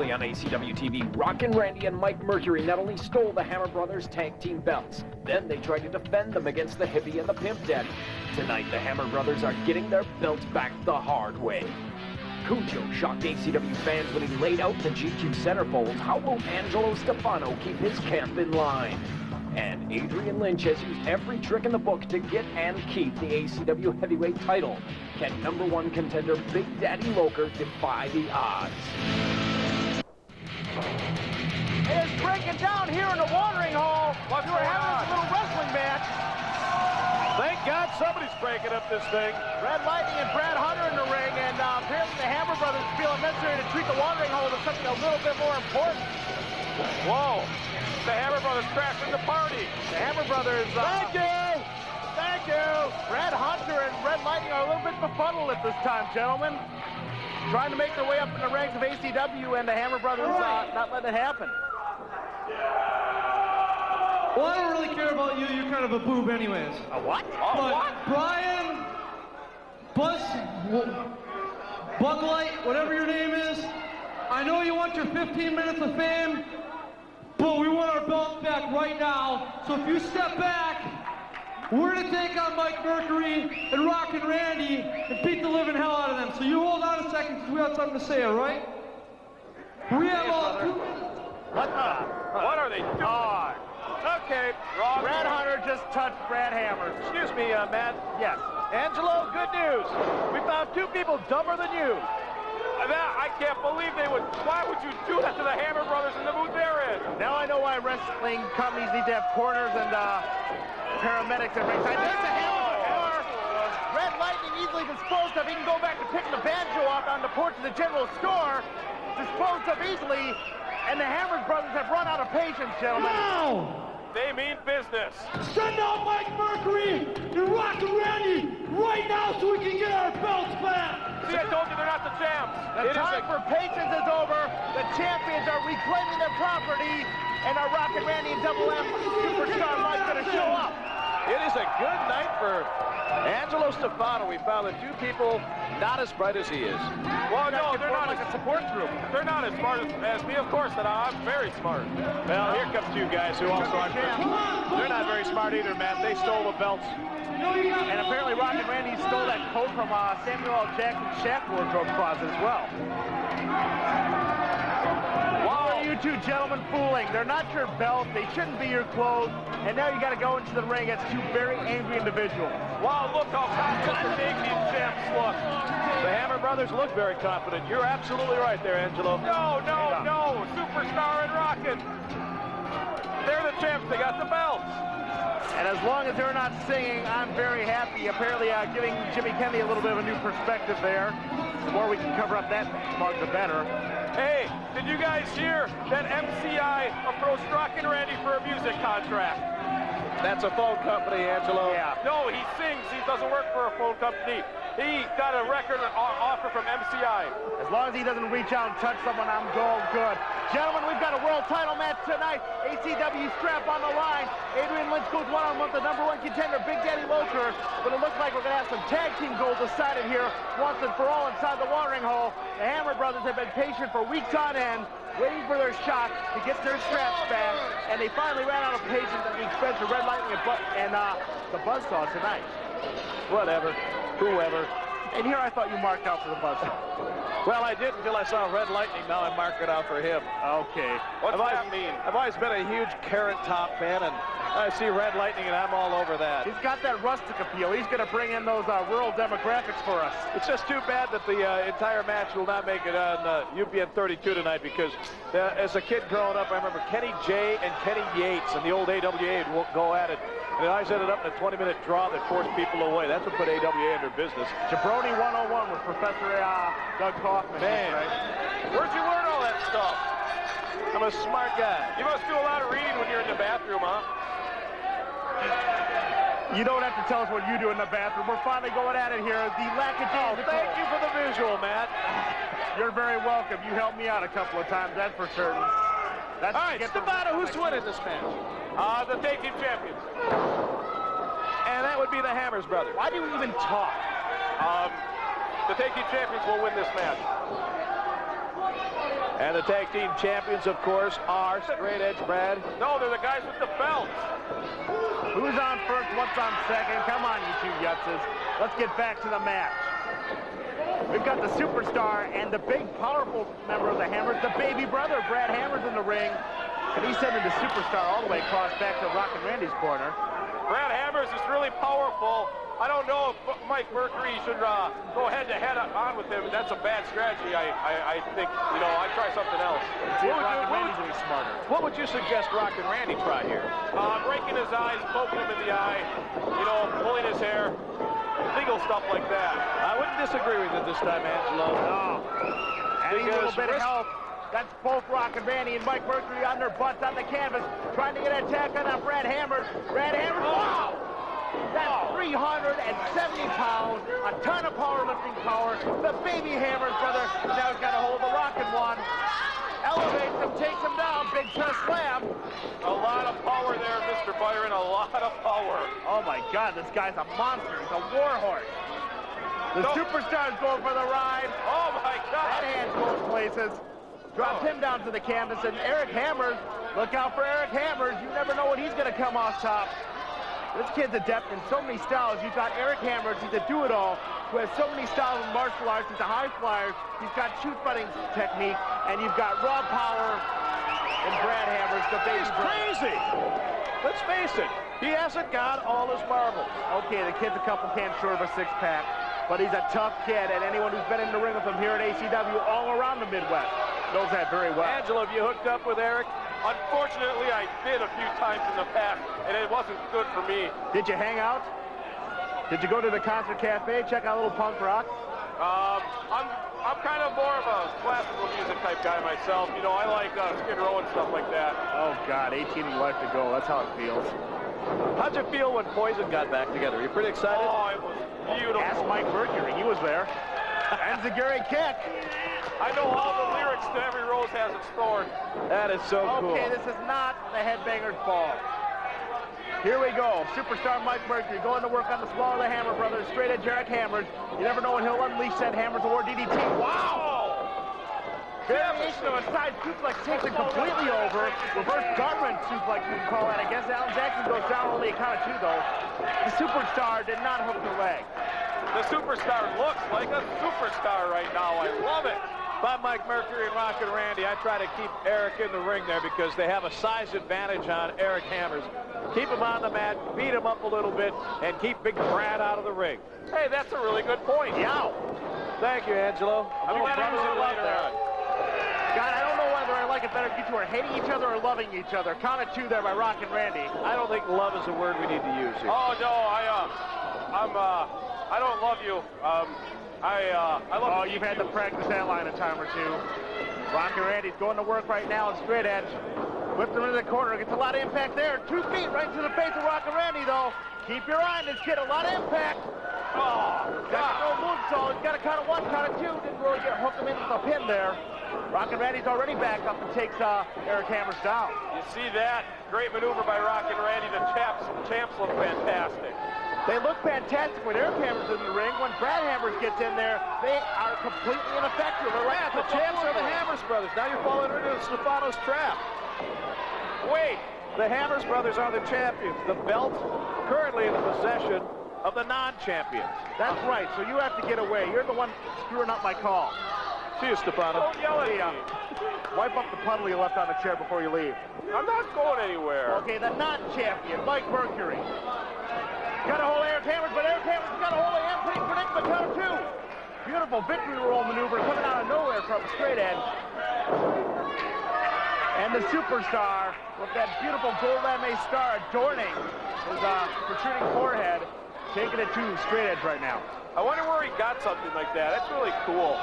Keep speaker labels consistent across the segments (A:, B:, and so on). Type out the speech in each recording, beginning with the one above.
A: Previously on ACW TV, Rockin, Randy, and Mike Mercury not only stole the Hammer Brothers tag team belts, then they tried to defend them against the Hippie and the Pimp Daddy. Tonight, the Hammer Brothers are getting their belts back the hard way. Cujo shocked ACW fans when he laid out the GQ centerfold. How will Angelo Stefano keep his camp in line? And Adrian Lynch has used every trick in the book to get and keep the ACW heavyweight title. Can #1 contender Big Daddy Loker defy the odds?
B: It's breaking down here in the watering hole. While we were having this little wrestling match.
C: Thank God somebody's breaking up this thing.
B: Red Lightning and Brad Hunter in the ring, and apparently the Hammer Brothers feel it necessary to treat the watering hole as something a little bit more important.
C: Whoa. The Hammer Brothers crashing the party.
B: The Hammer Brothers...
C: Thank you!
B: Thank you! Brad Hunter and Red Lightning are a little bit befuddled at this time, gentlemen. Trying to make their way up in the ranks of ACW, and the Hammer Brothers not letting it happen.
D: Well, I don't really care about you. You're kind of a boob anyways.
B: A what?
D: But
B: What?
D: Brian, Bug Light, whatever your name is, I know you want your 15 minutes of fame, but we want our belts back right now. So if you step back, we're going to take on Mike Mercury and Rockin Randy and beat the living hell out of them. So you hold on a second because we have something to say, all right? We have all...
C: What are they doing? Okay, wrong.
B: Brad Hunter just touched Brad Hammer.
C: Excuse me, Matt.
B: Yes.
C: Angelo, good news. We found 2 people dumber than you. I can't believe they would. Why would you do that to the Hammer Brothers in the booth they're in?
B: Now I know why wrestling companies need to have corners and paramedics at ringside. There's the Hammer. Red Lightning easily disposed of. He can go back to picking the banjo off on the porch of the general store. Disposed of easily. And the Hammer Brothers have run out of patience, gentlemen.
D: Now!
C: They mean business.
D: Send out Mike Mercury and Rockin Randy right now so we can get our belts back!
C: See, I told you they're not the champs.
B: The time for patience is over. The champions are reclaiming their property. And our Rockin Randy and Double M superstar Mike's going to show up.
C: It is a good night for Angelo Stefano. We found the 2 people not as bright as he is. Well, no, they're not
B: like a support group.
C: They're not as smart as me, of course, and I'm very smart. Well, here comes 2 guys who also aren't. They're not very smart either, Matt. They stole the belts.
B: And apparently Rockin Randy stole that coat from Samuel L. Jackson's Shaq wardrobe closet as well. What are you 2 gentlemen fooling? They're not your belt. They shouldn't be your clothes. And now you got to go into the ring against 2 very angry individuals.
C: Wow, look how confident these champs look. The Hammer Brothers look very confident. You're absolutely right there, Angelo. No. Superstar and Rockin. They're the champs. They got the belts.
B: And as long as they're not singing, I'm very happy. Apparently giving Jimmy Kennedy a little bit of a new perspective there. The more we can cover up that mug, the better.
C: Hey, did you guys hear that MCI approached Rockin Randy for a music contract? That's a phone company, Angelo.
B: Yeah.
C: No, he sings. He doesn't work for a phone company. He got a record offer from MCI.
B: As long as he doesn't reach out and touch someone, I'm going good. Gentlemen, we've got a world title match tonight. ACW strap on the line. Adrian Lynch goes one-on-one with the #1 contender, Big Daddy Loker. But it looks like we're going to have some tag team gold decided here once and for all inside the watering hole. The Hammer Brothers have been patient for weeks on end, waiting for their shot to get their straps back. And they finally ran out of patience at the expense of Red Lightning and the Buzzsaw tonight.
C: Whatever. Whoever.
B: And here I thought you marked out for the Buzzsaw.
C: Well, I did until I saw Red Lightning. Now I mark it out for him.
B: Okay.
C: What's that mean? I've always been a huge Carrot Top fan, and I see Red Lightning, and I'm all over that.
B: He's got that rustic appeal. He's going to bring in those rural demographics for us.
C: It's just too bad that the entire match will not make it on UPN 32 tonight, because as a kid growing up, I remember Kenny J and Kenny Yates and the old AWA would go at it. And it always ended up in a 20-minute draw that forced people away. That's what put AWA in their business.
B: Jabroni 101 with Professor Doug Kaufman.
C: Man, where'd you learn all that stuff? I'm a smart guy. You must do a lot of reading when you're in the bathroom, huh?
B: You don't have to tell us what you do in the bathroom. We're finally going at it here. The lackadaisical.
C: Thank you for the visual, Matt.
B: You're very welcome. You helped me out a couple of times, that's for certain.
C: All right, Stefano, who's winning this match? The tag team champions. And that would be the Hammers brothers.
B: Why do we even talk?
C: The tag team champions will win this match. And the tag team champions, of course, are Straight Edge Brad.
E: No, they're the guys with the belts.
B: Who's on first? What's on second? Come on, you two yutzes. Let's get back to the match. We've got the superstar and the big, powerful member of the Hammers, the baby brother, Brad Hammers, in the ring. And he's sending the superstar all the way across back to Rockin' Randy's corner.
E: Brad Hammers is really powerful. I don't know if Mike Mercury should go head-to-head on with him. That's a bad strategy. I think, you know, I'd try something else.
C: What would you suggest Rockin' Randy try here?
E: Breaking his eyes, poking him in the eye, you know, pulling his hair, legal stuff like that.
C: I wouldn't disagree with it this time, Angelo.
B: No. Any little bit of help. That's both Rockin' Randy and Mike Mercury on their butts on the canvas, trying to get an attack on that Brad Hammers. Brad Hammers, wow! That's 370 pounds, a ton of powerlifting power. The baby Hammers brother now he's got a hold of the Rockin' one. Elevates him, takes him down, big chest slam.
E: A lot of power there, Mr. Byron, a lot of power.
B: Oh my God, this guy's a monster. He's a war horse. The superstar's going for the ride.
E: Oh my God.
B: That hand's going places. Drops him down to the canvas, and Eric Hammers, look out for Eric Hammers. You never know when he's going to come off top. This kid's adept in so many styles. You've got Eric Hammers, he's a do-it-all, who has so many styles in martial arts. He's a high flyer. He's got shoot-fighting technique, and you've got raw power in Brad Hammers, the baby.
C: He's crazy. Let's face it, he hasn't got all his marbles.
B: Okay, the kid's a couple cans short of a six-pack, but he's a tough kid, and anyone who's been in the ring with him here at ACW all around the Midwest knows that very well.
C: Angelo, have you hooked up with Eric?
E: Unfortunately, I did a few times in the past, and it wasn't good for me.
B: Did you hang out? Did you go to the concert cafe, check out a little punk rock?
E: I'm kind of more of a classical music type guy myself. You know, I like Skid Row and stuff like that.
B: Oh God, 18 left to go. That's how it feels.
C: How'd you feel when Poison got back together? Are you pretty excited?
E: Oh, it was beautiful.
B: Ask Mike Mercury, he was there. And Zaguri kick.
E: I know all the lyrics to Every Rose Has Its Thorn.
C: That is so cool.
B: Okay, this is not the Headbangers Ball. Here we go. Superstar Mike Mercury going to work on the small of the Hammer brothers. Straight Edge Eric Hammers. You never know when he'll unleash that Hammers Award DDT. Wow! Variation of a side suplex takes it completely over. Reverse Garmin suplex, you can call that. I guess Alan Jackson goes down only a count of two, though. The superstar did not hook the leg.
E: The superstar looks like a superstar right now. I love it.
C: By Mike Mercury and Rockin' Randy, I try to keep Eric in the ring there because they have a size advantage on Eric Hammers. Keep him on the mat, beat him up a little bit, and keep Big Brad out of the ring.
E: Hey, that's a really good point.
B: Yow!
C: Thank you, Angelo.
E: I'm glad I was in later on.
B: God, I don't know whether I like it better if you two are hating each other or loving each other. Count of two there by Rockin' Randy.
C: I don't think love is a word we need to use here.
E: Oh no, I don't love you. I love.
B: Oh, you've had to practice that line a time or two. Rockin' Randy's going to work right now on Straight Edge. Whips him into the corner. Gets a lot of impact there. 2 feet right to the face of Rockin' Randy, though. Keep your eye on this kid. A lot of impact. Oh, got no moonsault. He's got a count of one, count of two. Didn't really hook him into the pin there. Rockin' Randy's already back up and takes Eric Hammers down.
E: You see that? Great maneuver by Rockin' Randy. The champs look fantastic.
B: They look fantastic when Eric Hammers in the ring. When Brad Hammers gets in there, they are completely ineffective. They're like
C: the champs are the Hammers brothers. Now you're falling into Stefano's trap. Wait, the Hammers brothers are the champions. The belt currently in the possession of the non-champions.
B: That's right, so you have to get away. You're the one screwing up my call.
C: See you, Stefano.
E: Don't yell at me.
B: Wipe up the puddle you left on the chair before you leave.
E: I'm not going anywhere.
B: Okay, the non-champion, Mike Mercury. Got a hold of Eric Hammers, but Eric Hammers got a hold of him. Pretty predictable count of two. Beautiful victory roll maneuver coming out of nowhere from Straight Edge. And the superstar with that beautiful gold lame star adorning his protruding forehead, taking it to Straight Edge right now.
E: I wonder where he got something like that. That's really cool.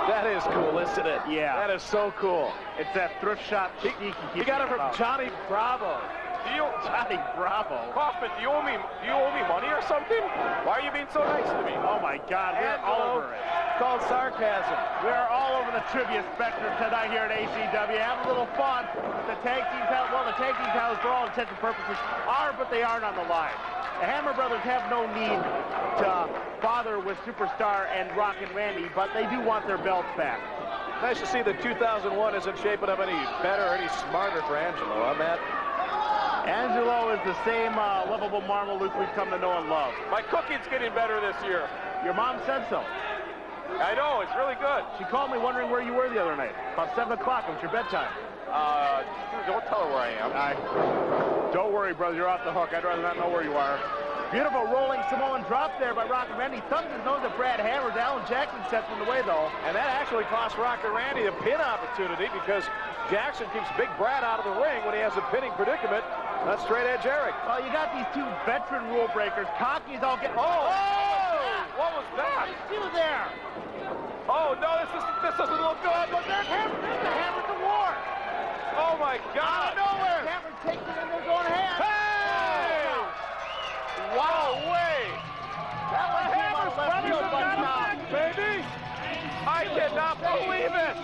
C: That is cool, isn't it?
B: Yeah.
C: That is so cool.
B: It's that thrift shop sneaky.
C: He got it from Johnny Bravo.
B: Johnny Bravo.
E: Kaufman, do you owe me money or something? Why are you being so nice to me?
B: Oh my God, we're all over it.
C: called sarcasm.
B: We are all over the trivia spectrum tonight here at ACW. Have a little fun. The tag team titles, well, the tag team titles for all intents and purposes are, but they aren't on the line. The Hammer Brothers have no need to bother with Superstar and Rockin' Randy, but they do want their belts back.
C: Nice to see that 2001 isn't shaping up any better or any smarter for Angelo, huh, Matt?
B: Angelo is the same lovable Marmaluke we've come to know and love.
E: My cooking's getting better this year.
B: Your mom said so.
E: I know, it's really good.
B: She called me wondering where you were the other night. About 7 o'clock. It was your bedtime.
E: Don't tell her where I am.
B: Don't worry, brother. You're off the hook. I'd rather not know where you are. Beautiful rolling Samoan drop there by Rockin' Randy. Thumbs his nose at Brad Hammers. Alan Jackson sets in the way, though.
C: And that actually cost Rockin' Randy a pin opportunity because Jackson keeps Big Brad out of the ring when he has a pinning predicament. That's straight edge Eric.
B: Well, you got these two veteran rule breakers. Cocky's all getting...
E: Oh! What was that?
B: He was there.
E: Oh, no, this doesn't look good.
B: But there's Hammer. There's the Hammers of War.
E: Oh, my God.
B: Out of nowhere. Hammer takes it in there going hand.
E: Hey! Wow, way.
B: That one came out of left field by Tom.
E: Baby! I cannot believe it.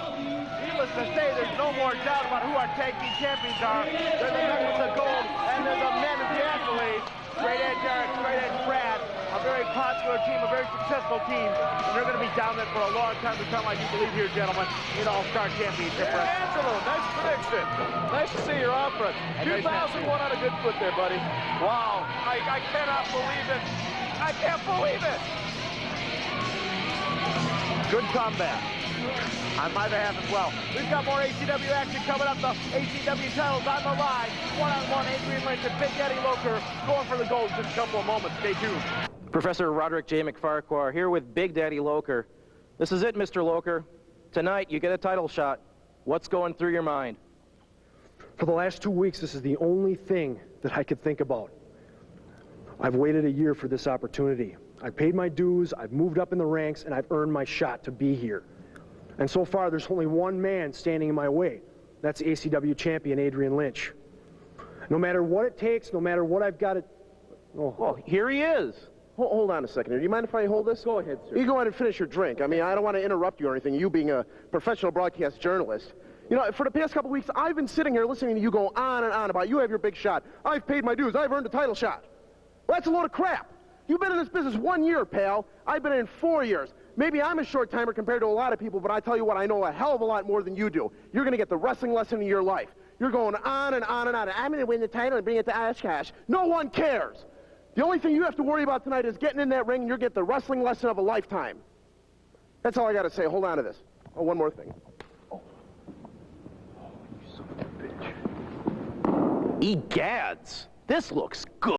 B: Needless to say, there's no more doubt about who our tag team champions are. They're the men with the gold, and they're the men of the accolades. Straight edge Eric, straight edge Brad. A very popular team, a very successful team. And they're going to be down there for a long time to come, I do believe here, gentlemen, in All-Star Championship.
C: Angelo, nice prediction. Nice to see you're off front. 2001 on a good foot there, buddy.
E: Wow, I cannot believe it. I can't believe it.
B: Good comeback on my behalf as well. We've got more ACW action coming up. The ACW titles on the line. One-on-one, Adrian Lynch and Big Daddy Loker going for the gold in just a couple of moments. Stay tuned.
F: Professor Roderick J. McFarquhar here with Big Daddy Loker. This is it, Mr. Loker. Tonight, you get a title shot. What's going through your mind?
G: For the last 2 weeks, this is the only thing that I could think about. I've waited a year for this opportunity. I've paid my dues, I've moved up in the ranks, and I've earned my shot to be here. And so far, there's only one man standing in my way. That's ACW champion Adrian Lynch. No matter what it takes, no matter what I've got to...
H: Oh, here he is. Hold on a second here. Do you mind if I hold this?
G: Go ahead, sir.
H: You go ahead and finish your drink. I mean, I don't want to interrupt you or anything, you being a professional broadcast journalist. You know, for the past couple weeks, I've been sitting here listening to you go on and on about you have your big shot. I've paid my dues. I've earned a title shot. Well, that's a load of crap. You've been in this business 1 year, pal. I've been in 4 years. Maybe I'm a short timer compared to a lot of people, but I tell you what, I know a hell of a lot more than you do. You're going to get the wrestling lesson of your life. You're going on and on and on. I'm going to win the title and bring it to Oshkosh. No one cares. The only thing you have to worry about tonight is getting in that ring and you'll get the wrestling lesson of a lifetime. That's all I got to say. Hold on to this. Oh, one more thing.
F: Egads, this looks good.